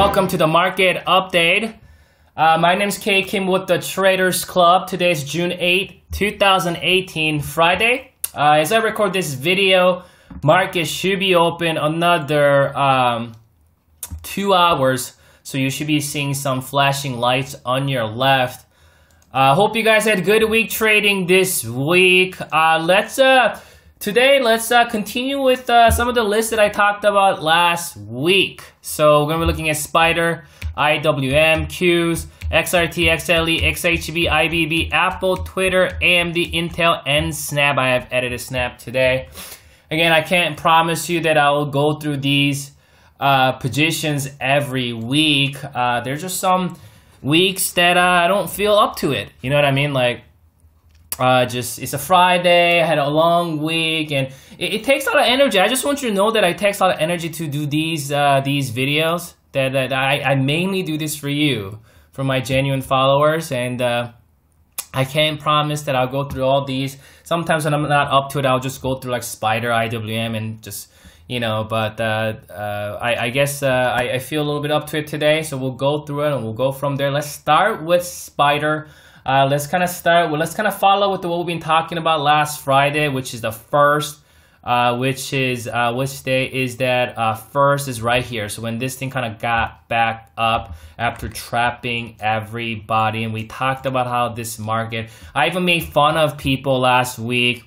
welcome to the market update. My name is K Kim with the Traders Club. Today is June 8, 2018, Friday. As I record this video, market should be open another 2 hours, so you should be seeing some flashing lights on your left. Hope you guys had a good week trading this week. Today, let's continue with some of the lists that I talked about last week. So we're going to be looking at Spider, IWM, Qs, XRT XLE XHB IBB, Apple, Twitter, AMD, Intel, and Snap. I have added a Snap today. Again, I can't promise you that I will go through these positions every week. There's just some weeks that I don't feel up to it. You know what I mean? Like, it's a Friday, I had a long week, and it takes a lot of energy. I just want you to know that it takes a lot of energy to do these videos. That I mainly do this for you, for my genuine followers, and I can't promise that I'll go through all these. Sometimes when I'm not up to it, I'll just go through like Spider, IWM, and just, you know, but I guess I feel a little bit up to it today, so we'll go through it and we'll go from there. Let's start with Spider. Let's kind of follow with what we've been talking about last Friday, which is the first, which day is that? First is right here. So when this thing kind of got back up after trapping everybody, and we talked about how this market, I even made fun of people last week.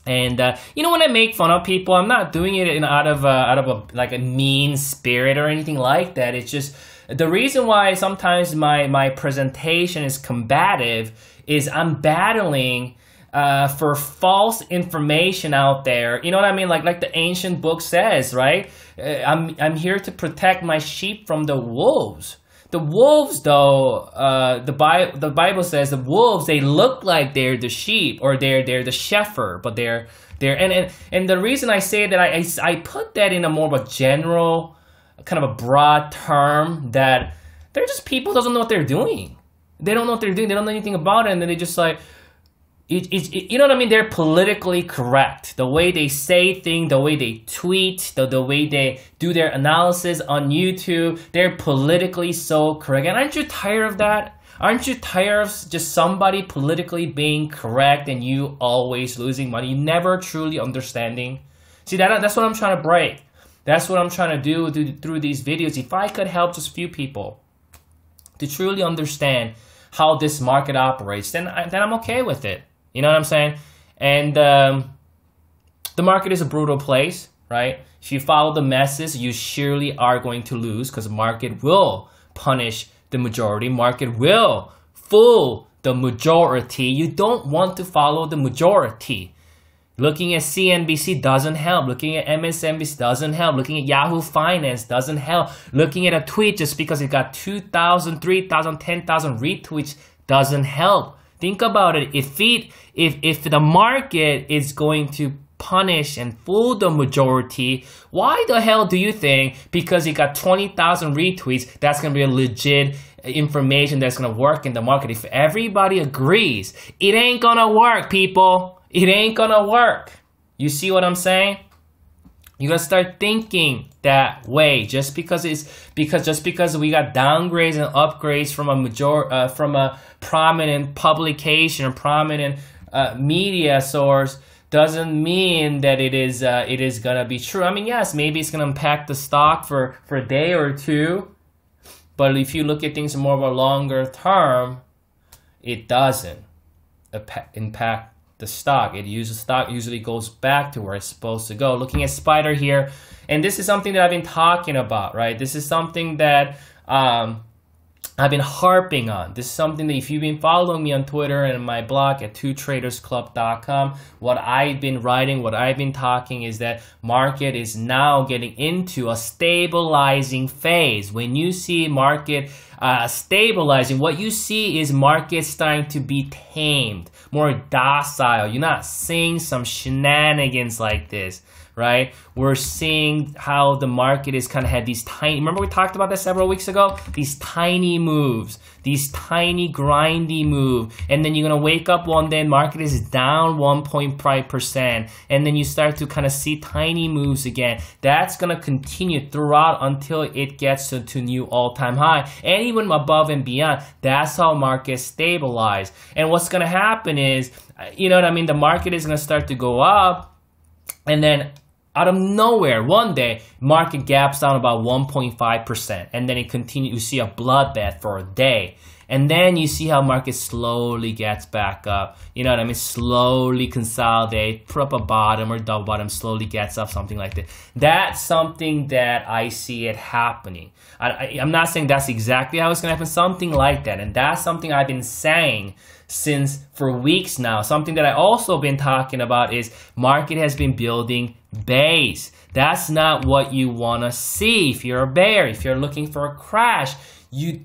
And you know, when I make fun of people, I'm not doing it out of a mean spirit or anything like that. It's just the reason why sometimes my presentation is combative is I'm battling for false information out there. You know what I mean? Like the ancient book says, right? I'm here to protect my sheep from the wolves. The wolves, though, the Bible says the wolves, they look like they're the sheep, or they're the shepherd, but they're and the reason I say that I put that in a more of a general, kind of a broad term, that they're just people who doesn't know what they're doing. They don't know what they're doing. They don't know anything about it, and then they just like, you know what I mean? They're politically correct. The way they say things, the way they tweet, the way they do their analysis on YouTube, they're politically so correct. And aren't you tired of that? Aren't you tired of just somebody politically being correct and you always losing money, never truly understanding? See, that's what I'm trying to break. That's what I'm trying to do through these videos. If I could help just a few people to truly understand how this market operates, then I'm okay with it. You know what I'm saying? And the market is a brutal place, right? If you follow the masses, you surely are going to lose, because the market will punish the majority. Market will fool the majority. You don't want to follow the majority. Looking at CNBC doesn't help. Looking at MSNBC doesn't help. Looking at Yahoo Finance doesn't help. Looking at a tweet just because it got 2,000, 3,000, 10,000 retweets doesn't help. Think about it. If the market is going to punish and fool the majority, why the hell do you think, because it got 20,000 retweets, that's going to be a legit information that's going to work in the market? If everybody agrees, it ain't going to work, people. It ain't going to work. You see what I'm saying? You gotta start thinking that way. Just because we got downgrades and upgrades from a prominent publication or prominent media source doesn't mean that it is gonna be true. I mean, yes, maybe it's gonna impact the stock for a day or two, but if you look at things more of a longer term, it doesn't impact the stock. Stock usually goes back to where it's supposed to go. Looking at Spider here, and this is something that I've been talking about, right? This is something that I've been harping on. This is something that if you've been following me on Twitter and my blog at twotradersclub.com, what I've been writing, what I've been talking is that market is now getting into a stabilizing phase. When you see market stabilizing, what you see is market starting to be tamed, more docile. You're not seeing some shenanigans like this, right? We're seeing how the market is kind of had these tiny, remember we talked about that several weeks ago? These tiny moves, these tiny grindy move, and then you're gonna wake up one day and market is down 1.5%, and then you start to kind of see tiny moves again. That's gonna continue throughout until it gets to new all-time high, and even above and beyond. That's how markets stabilize. And what's gonna happen is, you know what I mean, the market is gonna start to go up, and then out of nowhere, one day, market gaps down about 1.5%, and then it continues. You see a bloodbath for a day, and then you see how market slowly gets back up. You know what I mean? Slowly consolidate, put up a bottom or double bottom, slowly gets up, something like that. That's something that I see it happening. I'm not saying that's exactly how it's going to happen, something like that, and that's something I've been saying for weeks now. Something that I also been talking about is market has been building base. That's not what you want to see if you're a bear. If you're looking for a crash,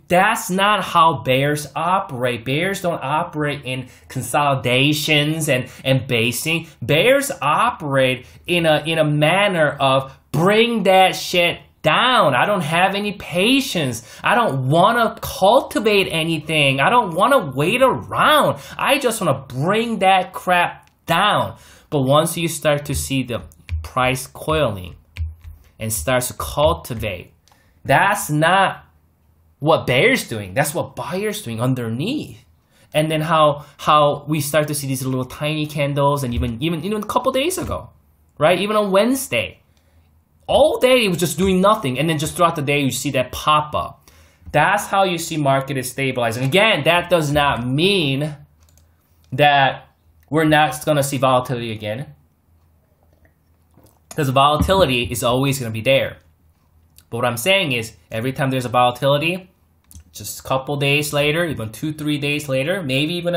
that's not how bears operate. Bears don't operate in consolidations and basing. Bears operate in a manner of bring that shit down. I don't have any patience. I don't want to cultivate anything. I don't want to wait around. I just want to bring that crap down. But once you start to see the price coiling and starts to cultivate, that's not what bears doing. That's what buyers doing underneath. And then how we start to see these little tiny candles, and even a couple days ago, right? Even on Wednesday, all day it was just doing nothing, and then just throughout the day you see that pop up. That's how you see market is stabilizing. Again, that does not mean that we're not going to see volatility again, because volatility is always going to be there. But what I'm saying is, every time there's a volatility, just a couple days later, even 2-3 days later, maybe even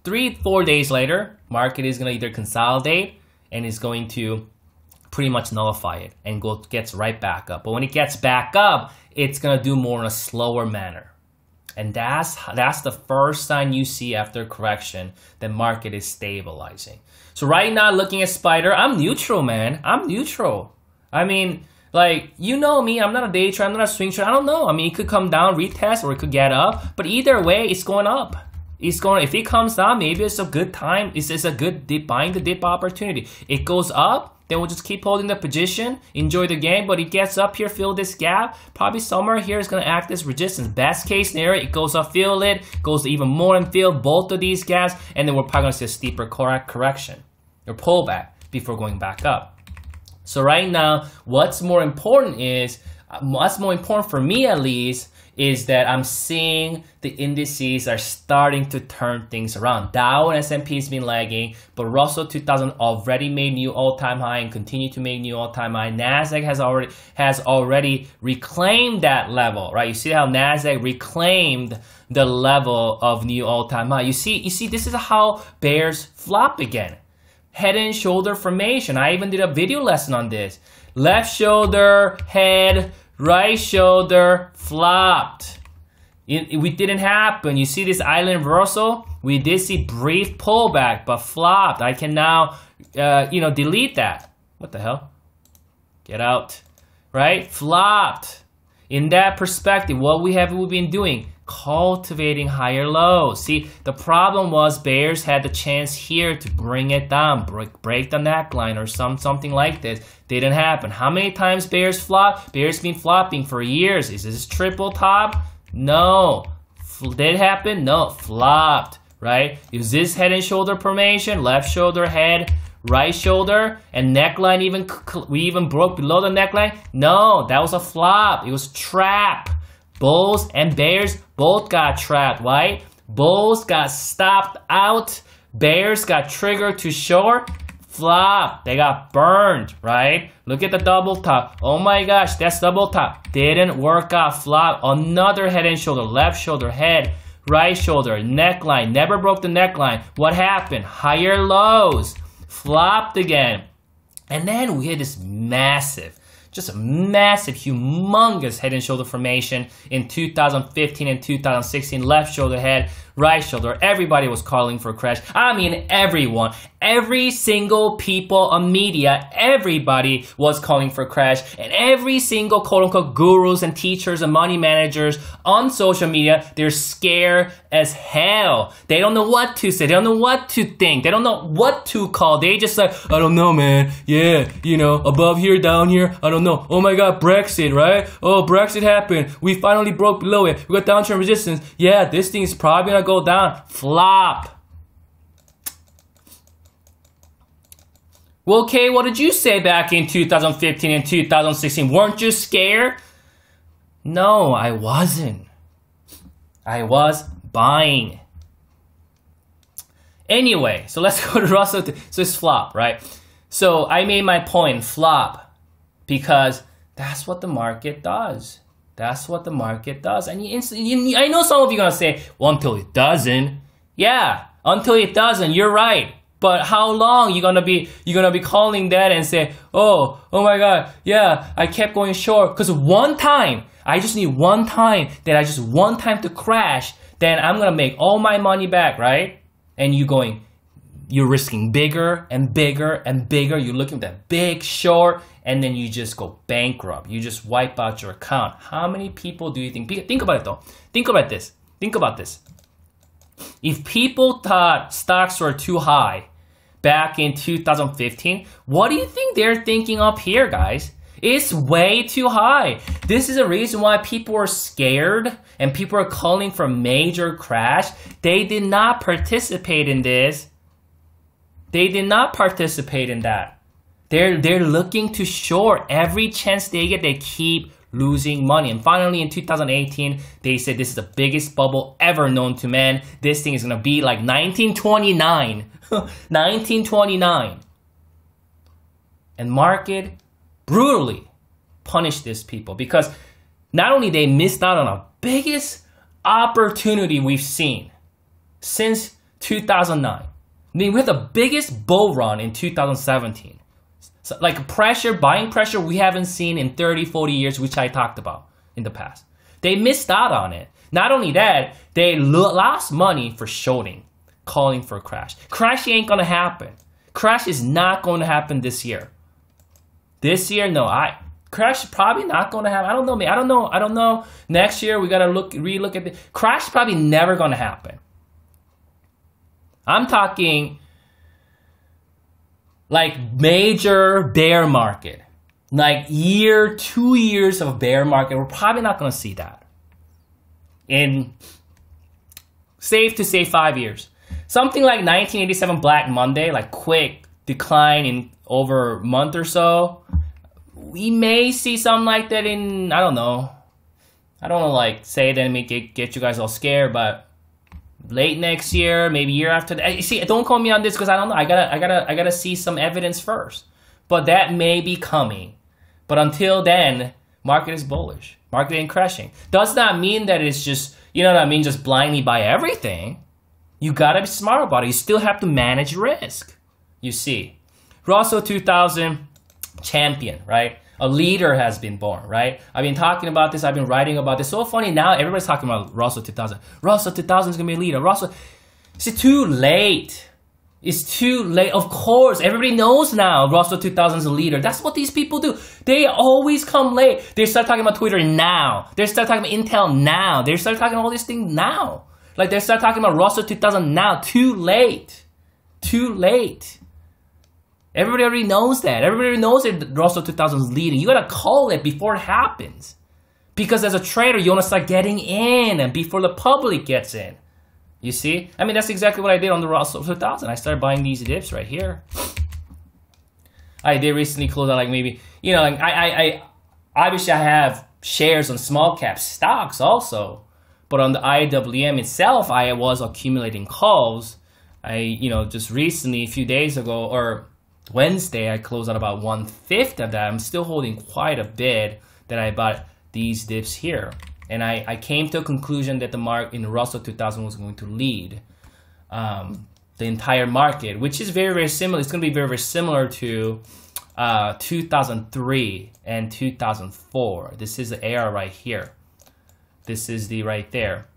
3-4 days later, market is going to either consolidate and is going to pretty much nullify it and gets right back up. But when it gets back up, it's going to do more in a slower manner. And that's the first sign you see after correction that market is stabilizing. So right now, looking at Spider, I'm neutral, man. I'm neutral. I mean, like, you know me, I'm not a day trader, I'm not a swing trader. I don't know. I mean, it could come down, retest, or it could get up. But either way, it's going up. If it comes down, maybe it's a good time. It's a good dip, buying the dip opportunity. It goes up, then we'll just keep holding the position, enjoy the game. But it gets up here, fill this gap. Probably somewhere here is going to act as resistance. Best case scenario, it goes up, fill it, goes even more and fill both of these gaps, and then we're probably going to see a steeper correction or pullback before going back up. So right now, what's more important for me at least, is that I'm seeing the indices are starting to turn things around. Dow and S&P has been lagging, but Russell 2000 already made new all-time high and continue to make new all-time high. Nasdaq has already reclaimed that level, right? You see how Nasdaq reclaimed the level of new all-time high. You see, this is how bears flop again. Head and shoulder formation. I even did a video lesson on this. Left shoulder, head, right shoulder, flopped. We didn't happen. You see this island reversal? We did see brief pullback, but flopped. I can now, delete that. What the hell? Get out. Right? Flopped. In that perspective, what we've been doing? Cultivating higher lows. See, the problem was bears had the chance here to bring it down, break the neckline or something like this. Didn't happen. How many times bears flop? Bears been flopping for years. Is this triple top? No. Did it happen? No. Flopped, right? Is this head and shoulder formation? Left shoulder, head, right shoulder, and neckline we even broke below the neckline? No, that was a flop. It was trap. Bulls and bears both got trapped, right? Bulls got stopped out. Bears got triggered to short. Flop. They got burned, right? Look at the double top. Oh my gosh, that's double top. Didn't work out. Flop. Another head and shoulder. Left shoulder, head, right shoulder, neckline. Never broke the neckline. What happened? Higher lows. Flopped again. And then we had this massive, humongous head and shoulder formation in 2015 and 2016. Left shoulder head, right shoulder. Everybody was calling for a crash. I mean, everyone. Every single people on media, everybody was calling for a crash. And every single quote-unquote gurus and teachers and money managers on social media, they're scared as hell. They don't know what to say. They don't know what to think. They don't know what to call. They just like, I don't know, man. Yeah, you know, above here, down here. I don't know. Oh my God, Brexit, right? Oh, Brexit happened. We finally broke below it. We got downtrend resistance. Yeah, this thing is probably gonna go down. Flop. Well, okay, what did you say back in 2015 and 2016? Weren't you scared? No, I wasn't. I was buying. Anyway, so let's go to Russell. So it's flop, right? So I made my point, flop, because that's what the market does. That's what the market does. And I know some of you are going to say, well, until it doesn't. Yeah, until it doesn't, you're right. But how long you're gonna be calling that and say, oh my God, yeah, I kept going short because one time, I just need one time to crash, then I'm gonna make all my money back, right? And you're risking bigger and bigger and bigger. You're looking at that big short, and then you just go bankrupt. You just wipe out your account. How many people do you think about it though? Think about this. If people thought stocks were too high back in 2015, what do you think they're thinking up here, guys? It's way too high. This is the reason why people are scared and people are calling for a major crash. They did not participate in this. They did not participate in that. They're looking to short. Every chance they get, they keep losing money. And finally in 2018, they said this is the biggest bubble ever known to man. This thing is going to be like 1929. 1929. And market brutally punished these people because not only they missed out on the biggest opportunity we've seen since 2009. I mean, we had the biggest bull run in 2017. So, like buying pressure we haven't seen in 30, 40 years, which I talked about in the past. They missed out on it. Not only that, they lost money for shorting, calling for a crash. Crash ain't gonna happen. Crash is not going to happen this year. This year, no. Crash is probably not gonna happen. I don't know, man. I don't know. Next year we gotta relook at the crash. Probably never gonna happen. I'm talking like major bear market, like 2 years of bear market. We're probably not going to see that in safe to say 5 years. Something like 1987 Black Monday, like quick decline in over a month or so. We may see something like that in, I don't know. I don't want to like say that and make it get you guys all scared, but late next year, maybe year after that. See, don't call me on this because I don't know. I gotta see some evidence first. But that may be coming. But until then, market is bullish. Market ain't crashing. Does not mean that it's just, you know what I mean, just blindly buy everything. You gotta be smart about it. You still have to manage risk. You see. Russell 2000 champion, right? A leader has been born, right? I've been talking about this. I've been writing about this. So funny now, everybody's talking about Russell 2000. Russell 2000 is going to be a leader. Russell, it's too late. It's too late. Of course, everybody knows now Russell 2000 is a leader. That's what these people do. They always come late. They start talking about Twitter now. They start talking about Intel now. They start talking about all these things now. Like they start talking about Russell 2000 now. Too late. Too late. Everybody already knows that. Everybody knows that Russell 2000 is leading. You gotta call it before it happens. Because as a trader, you wanna start getting in and before the public gets in. You see? I mean, that's exactly what I did on the Russell 2000. I started buying these dips right here. I did recently close out like maybe, you know, like I obviously I have shares on small cap stocks also. But on the IWM itself, I was accumulating calls. You know, just recently, a few days ago, or Wednesday, I closed out about 1/5 of that. I'm still holding quite a bit that I bought these dips here. And I came to a conclusion that the market in the Russell 2000 was going to lead the entire market, which is very, very similar. It's going to be very, very similar to 2003 and 2004. This is the era right here. This is the right there,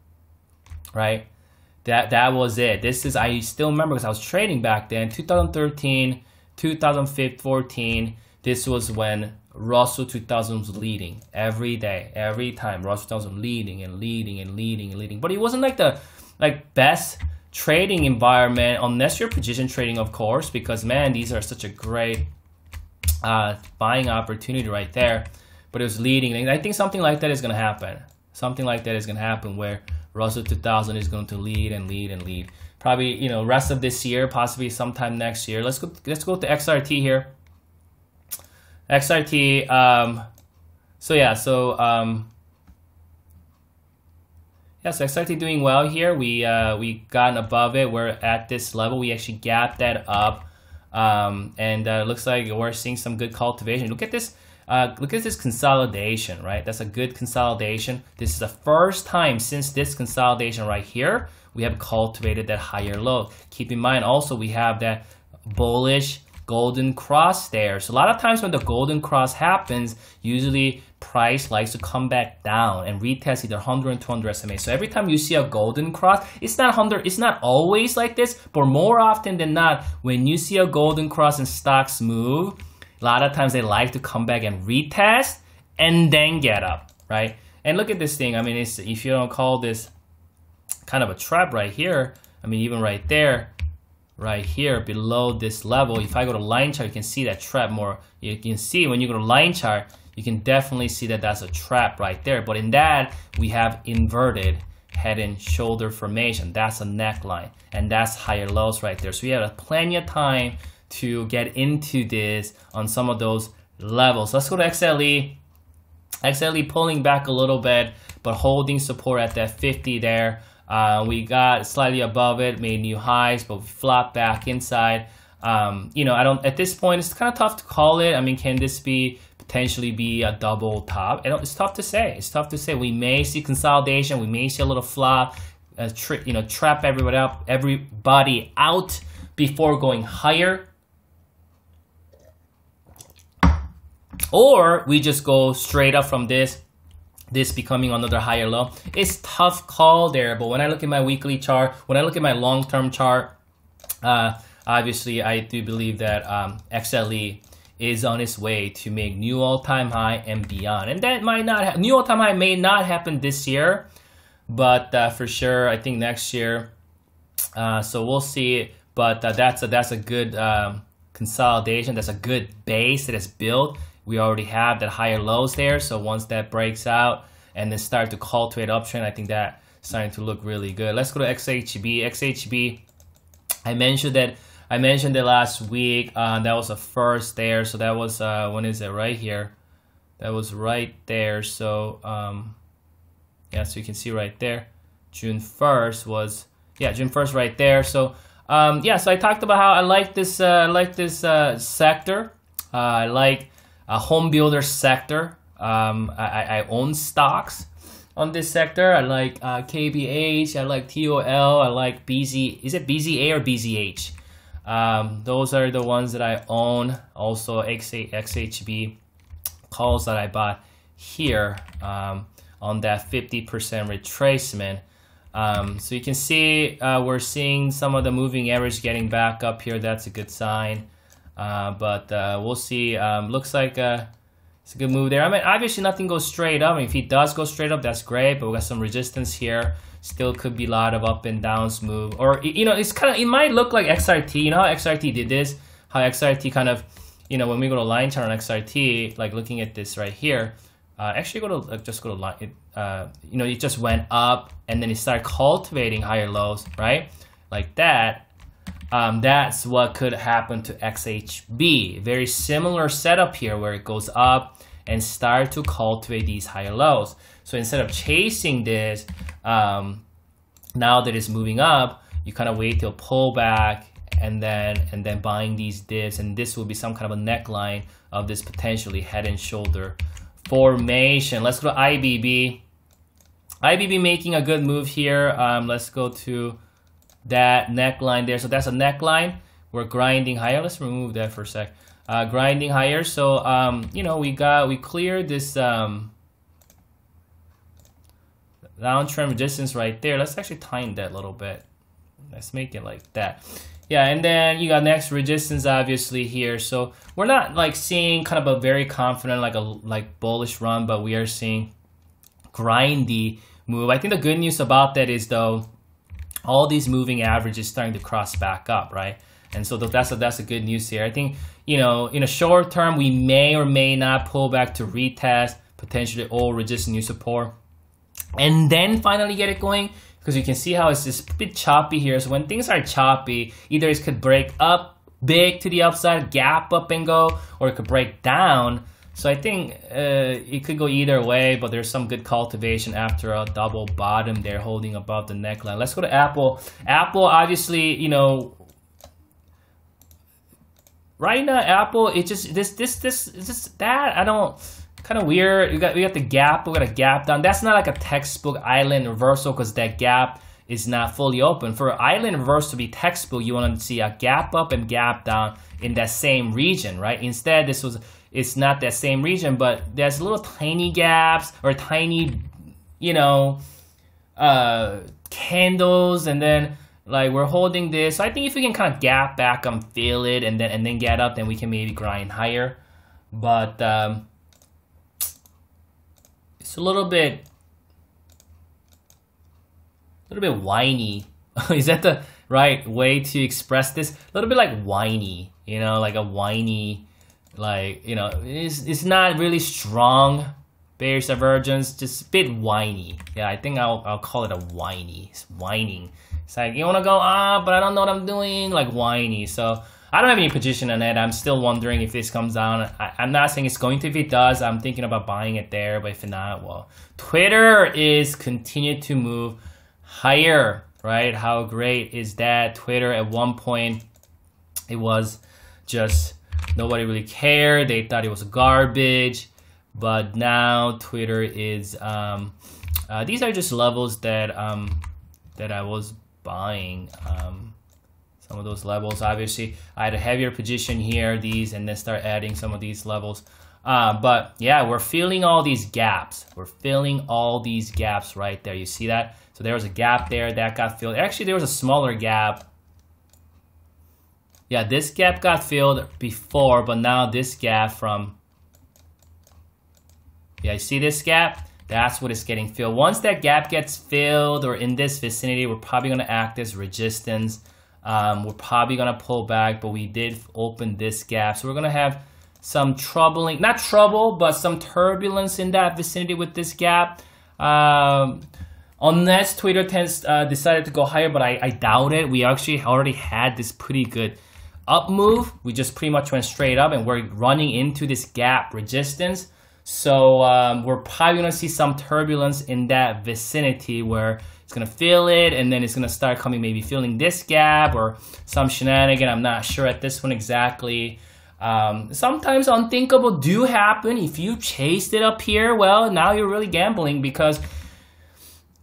right? that was it. This is, I still remember because I was trading back then, 2013, 2014. This was when Russell 2000 was leading every day, every time. Russell 2000 was leading and leading and leading and leading. But it wasn't like the best trading environment unless you're position trading, of course, because man, these are such a great buying opportunity right there. But it was leading, and I think something like that is going to happen. Something like that is going to happen where Russell 2000 is going to lead and lead and lead. Probably, you know, rest of this year, possibly sometime next year. Let's go to XRT here. XRT. So XRT doing well here. We gotten above it. We're at this level. We actually gapped that up, and looks like we're seeing some good cultivation. Look at this. Look at this consolidation, right? That's a good consolidation. This is the first time since this consolidation right here, we have cultivated that higher low. Keep in mind also we have that bullish golden cross there. So a lot of times when the golden cross happens, usually price likes to come back down and retest either 100 and 200 SMA. So every time you see a golden cross, it's not 100, it's not always like this, but more often than not, when you see a golden cross and stocks move, a lot of times they like to come back and retest and then get up, right? And look at this thing. I mean, it's, if you don't call this kind of a trap right here, I mean, even right there, right here below this level, if I go to line chart, you can see that trap more. You can see when you go to line chart, you can definitely see that that's a trap right there. But in that, we have inverted head and shoulder formation. That's a neckline, and that's higher lows right there. So we have plenty of time to get into this on some of those levels. Let's go to XLE. XLE pulling back a little bit, but holding support at that 50 there. We got slightly above it, made new highs, but we flopped back inside. You know, at this point, it's kind of tough to call it. I mean, can this potentially be a double top? It's tough to say. It's tough to say. We may see consolidation. We may see a little flop, you know, trap everybody out before going higher. Or we just go straight up from this becoming another higher low. It's tough call there, but when I look at my weekly chart, when I look at my long-term chart, obviously I do believe that XLE is on its way to make new all-time high and beyond. And that might not new all-time high may not happen this year, but for sure I think next year. So we'll see. But that's a good consolidation. That's a good base that is built. We already have that higher lows there, so once that breaks out and then start to cultivate uptrend, I think that's starting to look really good. Let's go to XHB. XHB, I mentioned it last week. That was the first there, so that was when is it? Right here. That was right there. So yeah, so you can see right there, June 1st was June 1st right there. So yeah, so I talked about how I like this sector. I like a home builder sector. I own stocks on this sector. I like KBH, I like TOL, I like BZ. Is it BZA or BZH? Those are the ones that I own. Also XHB calls that I bought here on that 50% retracement. So you can see we're seeing some of the moving average getting back up here. That's a good sign. But we'll see. Looks like it's a good move there. I mean, obviously nothing goes straight up. I mean, if he does go straight up, that's great. But we got some resistance here. Still could be a lot of up and downs move. Or, you know, it might look like XRT. You know how XRT did this? How XRT kind of, you know, when we go to line chart on XRT, like looking at this right here, actually just go to line. You know, it just went up and then it started cultivating higher lows, right? Like that. That's what could happen to XHB. Very similar setup here where it goes up and start to cultivate these higher lows. So instead of chasing this, now that it's moving up, you kind of wait till pull back and then buying these dips, and this will be some kind of a neckline of this potentially head and shoulder formation. Let's go to IBB. IBB making a good move here. Let's go to that neckline there. So that's a neckline. We're grinding higher. Let's remove that for a sec. Grinding higher. So you know, we cleared this downtrend resistance right there. Let's actually time that a little bit. let's make it like that. Yeah, and then you got next resistance obviously here. So we're not like seeing kind of a very confident like bullish run, but we are seeing grindy move. I think the good news about that is though, all these moving averages starting to cross back up, right? And so that's the good news here. I think, you know, in a short term, we may or may not pull back to retest potentially all resistance new support, and then finally get it going. Because you can see how it's just a bit choppy here. So when things are choppy, either it could break up big to the upside, gap up and go, or it could break down. So I think it could go either way, but there's some good cultivation after a double bottom there holding above the neckline. Let's go to Apple. Apple, obviously, you know, right now, Apple, it just, that, I don't, kind of weird. We got the gap. We got a gap down. That's not like a textbook island reversal because that gap is not fully open. For island reversal to be textbook, you want to see a gap up and gap down in that same region, right? Instead, it's not that same region, but there's little tiny gaps or tiny, you know, candles, and then like we're holding this. So I think if we can kind of gap back and feel it, and then get up, then we can maybe grind higher. But it's a little bit whiny. Is that the right way to express this? A little bit like whiny, you know, like a whiny, like, you know, it's not really strong bearish divergence, just a bit whiny. Yeah, I think I'll call it a whiny. It's whining. It's like, you want to go but I don't know what I'm doing, like whiny. So I don't have any position on it. I'm still wondering if this comes down. I'm not saying it's going to. If it does, I'm thinking about buying it there. But if not, well, Twitter is continued to move higher, right? How great is that? Twitter at one point, it was just nobody really cared. They thought it was garbage. But now Twitter is, these are just levels that that I was buying. Some of those levels, obviously, I had a heavier position here, these, and then start adding some of these levels. But yeah, we're filling all these gaps. We're filling all these gaps right there. You see that? So there was a gap there that got filled. Actually, there was a smaller gap. Yeah, this gap got filled before, but now this gap from, yeah, you see this gap? That's what is getting filled. Once that gap gets filled or in this vicinity, we're probably going to act as resistance. We're probably going to pull back, but we did open this gap. So we're going to have some troubling, not trouble, but some turbulence in that vicinity with this gap. Unless Twitter decided to go higher, but I doubt it. We actually already had this pretty good up move. We just pretty much went straight up and we're running into this gap resistance. So we're probably going to see some turbulence in that vicinity where it's going to fill it and then it's going to start coming, maybe filling this gap or some shenanigan. I'm not sure at this one exactly. Sometimes unthinkable do happen. If you chased it up here, well, now you're really gambling because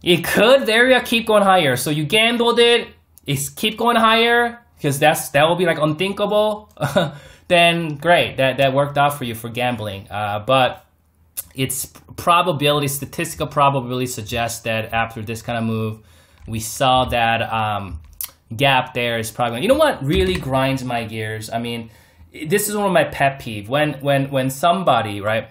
it could very well keep going higher. So you gambled it, it's keep going higher because that will be like unthinkable. Then great, that worked out for you for gambling. But its probability, statistical probability suggests that after this kind of move, we saw that gap there is probably, you know what really grinds my gears? I mean, this is one of my pet peeves. When somebody, right,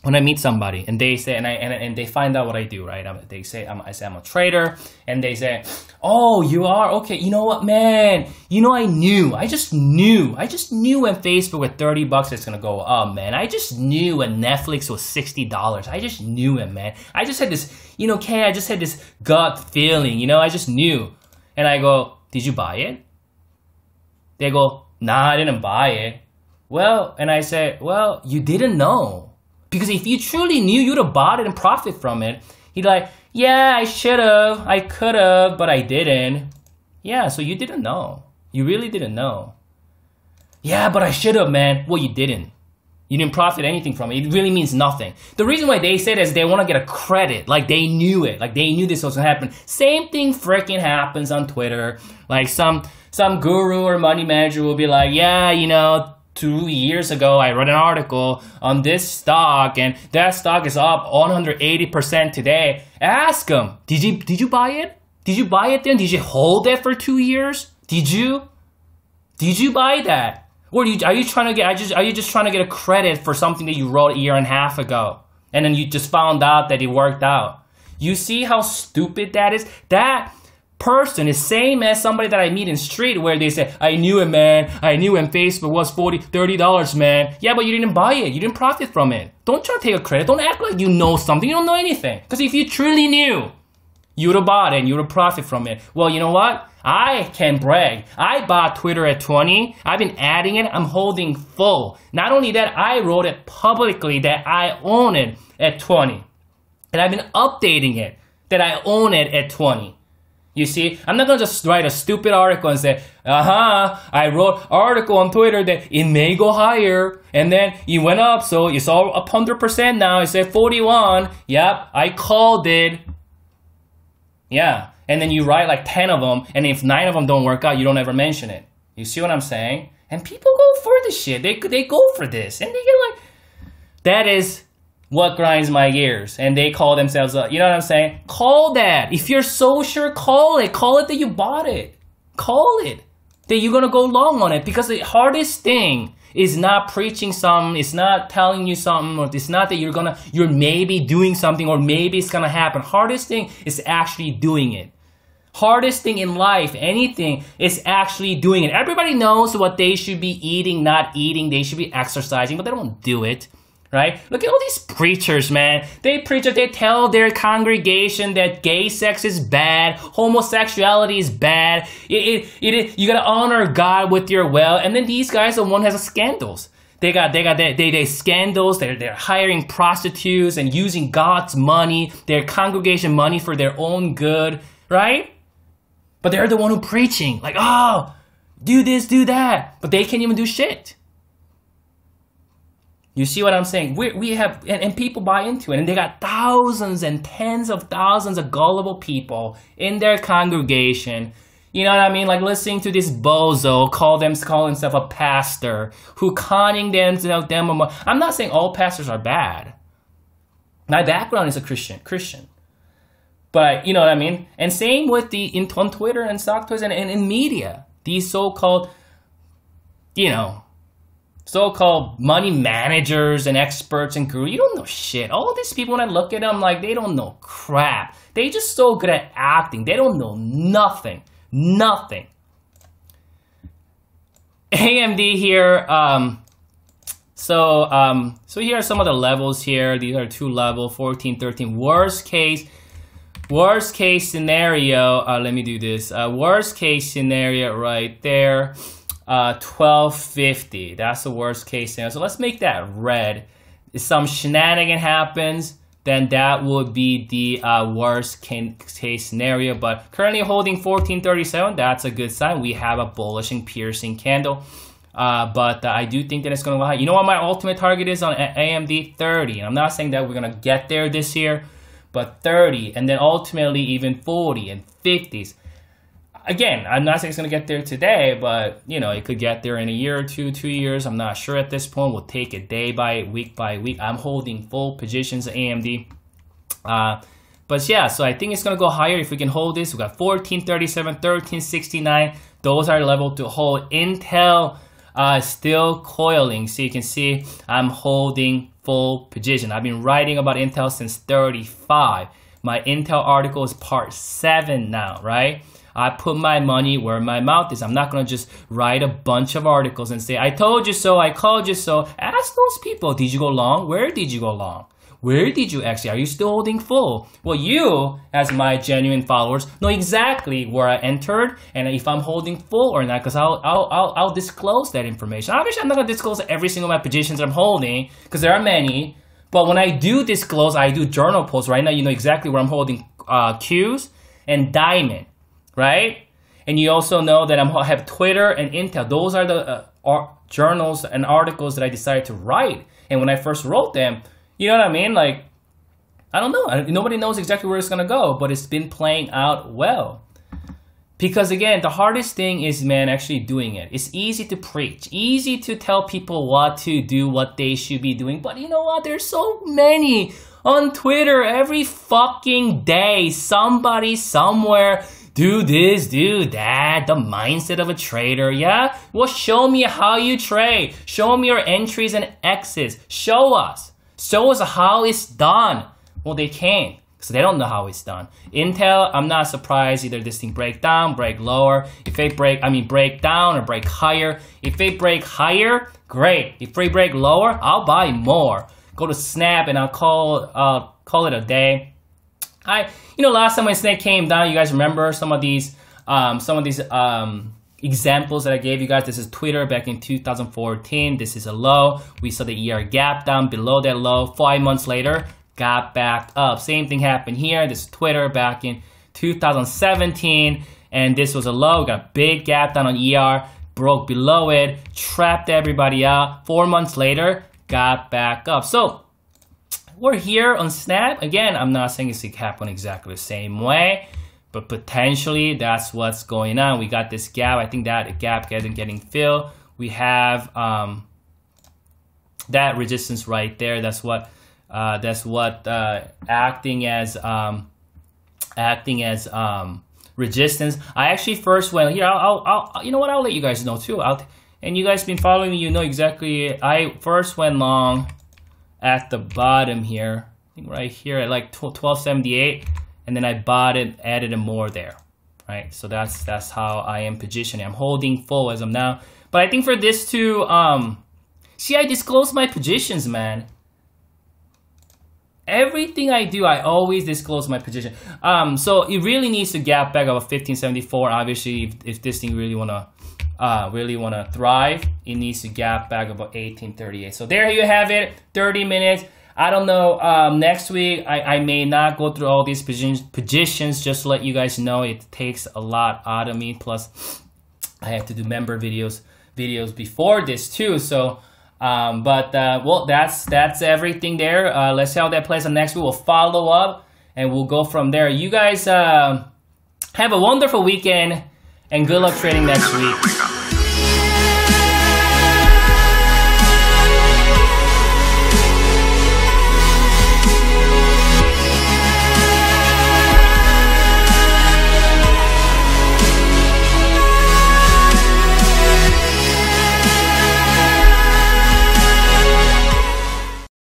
when I meet somebody and they say, and they find out what I do, right? They say, I say I'm a trader, and they say, oh, you are? Okay, you know what, man? You know, I just knew when Facebook with $30 it's gonna go up, man. I just knew when Netflix was $60. I just knew it, man. I just had this, you know, I just had this gut feeling, you know, I just knew. And I go, did you buy it? They go, nah, I didn't buy it. Well, and I say, well, you didn't know. Because if you truly knew, you'd have bought it and profit from it. He'd like, yeah, I should have, I could have, but I didn't. Yeah, so you didn't know. You really didn't know. Yeah, but I should have, man. Well, you didn't. You didn't profit anything from it. It really means nothing. The reason why they say that is they want to get a credit. Like they knew it. Like they knew this was going to happen. Same thing freaking happens on Twitter. Like some guru or money manager will be like, yeah, you know, 2 years ago, I read an article on this stock, and that stock is up 180% today. Ask them, did you buy it? Did you buy it then? Did you hold it for 2 years? Did you? Did you buy that? Or are you trying to get? Are you just trying to get a credit for something that you wrote a year and a half ago, and then you just found out that it worked out? You see how stupid that is? That person is same as somebody that I meet in the street where they say, I knew it, man. I knew when Facebook was $30, man. Yeah, but you didn't buy it. You didn't profit from it. Don't try to take a credit. Don't act like you know something. You don't know anything. Because if you truly knew, you would have bought it and you would have profited from it. Well, you know what? I can brag. I bought Twitter at 20. I've been adding it. I'm holding full. Not only that, I wrote it publicly that I own it at 20. And I've been updating it that I own it at 20. You see, I'm not going to just write a stupid article and say, I wrote article on Twitter that it may go higher. And then it went up, so it's all up 100% now. It's at 41. Yep, I called it. Yeah, and then you write like 10 of them, and if 9 of them don't work out, you don't ever mention it. You see what I'm saying? And people go for this shit. They go for this, and they get like, that is what grinds my gears. And they call themselves, you know what I'm saying? Call that. If you're so sure, call it. Call it that you bought it. Call it that you're gonna go long on it, because the hardest thing is not preaching something, it's not telling you something, or it's not that you're maybe doing something, or maybe it's gonna happen. Hardest thing is actually doing it. Hardest thing in life, anything, is actually doing it. Everybody knows what they should be eating, not eating. They should be exercising, but they don't do it. Right? Look at all these preachers, man. They tell their congregation that gay sex is bad, homosexuality is bad. You gotta honor God with your wealth. And then these guys are one has scandals. They scandals. They're hiring prostitutes and using God's money, their congregation money, for their own good, right? But they're the one who preaching, like, oh, do this, do that. But they can't even do shit. You see what I'm saying? We have, and people buy into it, and they got thousands and tens of thousands of gullible people in their congregation. You know what I mean? Like listening to this bozo call himself a pastor, who conning them. I'm not saying all pastors are bad. My background is a Christian. But you know what I mean? And same with on Twitter and stock Twitter and in media. These so-called, so-called money managers and experts and gurus, you don't know shit. All these people, when I look at them, like, they don't know crap. They just so good at acting. They don't know nothing. Nothing. AMD here. So here are some of the levels here. These are 2 level, 14, 13. Worst case scenario. Let me do this. Worst case scenario right there. 1250. That's the worst case scenario. So let's make that red. If some shenanigan happens, then that would be the worst case scenario. But currently holding 1437, that's a good sign. We have a bullish and piercing candle. But I do think that it's going to go high. You know what my ultimate target is on AMD? 30. And I'm not saying that we're going to get there this year, but 30. And then ultimately even 40 and 50s. Again, I'm not saying it's going to get there today, but, it could get there in a year or 2 years. I'm not sure at this point. We'll take it day by week. I'm holding full positions at AMD. But yeah, so I think it's going to go higher if we can hold this. We got 1437, 1369. Those are level to hold. Intel still coiling. So you can see I'm holding full position. I've been writing about Intel since 35. My Intel article is part 7 now, right? I put my money where my mouth is. I'm not going to just write a bunch of articles and say, I told you so, I called you so. Ask those people, did you go long? Where did you go long? Where did you actually, are you still holding full? Well, you, as my genuine followers, know exactly where I entered and if I'm holding full or not, because I'll disclose that information. Obviously, I'm not going to disclose every single of my positions I'm holding, because there are many. But when I do disclose, I do journal posts. Right now, you know exactly where I'm holding Qs and Diamond. Right? And you also know that I have Twitter and Intel. Those are the journals and articles that I decided to write. And when I first wrote them, you know what I mean? Like, I don't know. Nobody knows exactly where it's going to go, but it's been playing out well. Because again, the hardest thing is, man, actually doing it. It's easy to preach, easy to tell people what to do, what they should be doing. But you know what? There's so many on Twitter every fucking day. Somebody somewhere, do this, do that, the mindset of a trader, yeah? Well, show me how you trade. Show me your entries and exits. Show us. Show us how it's done. Well, they can't, so they don't know how it's done. Intel, I'm not surprised. Either this thing break down, break lower. If they break down or break higher. If they break higher, great. If they break lower, I'll buy more. Go to Snap and I'll call it a day. Last time when Snake came down, you guys remember some of these examples that I gave you guys. This is Twitter back in 2014. This is a low. We saw the ER gap down below that low. 5 months later, got back up. Same thing happened here. This is Twitter back in 2017, and this was a low. Got a big gap down on ER, broke below it, trapped everybody out. 4 months later, got back up. So we're here on Snap. Again, I'm not saying it's going to happen exactly the same way, but potentially that's what's going on. We got this gap. I think that gap isn't getting filled. We have that resistance right there. That's what acting as resistance. I actually first went here. I'll let you guys know too. And you guys been following me, you know exactly. I first went long at the bottom here, I think right here at like 1278, and then I bought it, added more there, right? So that's how I am positioning. I'm holding full as of now, but I think for this to see, I disclose my positions, man. Everything I do, I always disclose my position. So it really needs to gap back above 1574. Obviously, if this thing really wanna thrive, it needs to gap back about 1838. So there you have it, 30 minutes. I don't know, next week I may not go through all these positions, just to let you guys know. It takes a lot out of me, plus I have to do member videos before this too. So well, that's everything there. Let's see how that plays on next week. We'll follow up and we'll go from there. You guys have a wonderful weekend and good luck trading next week.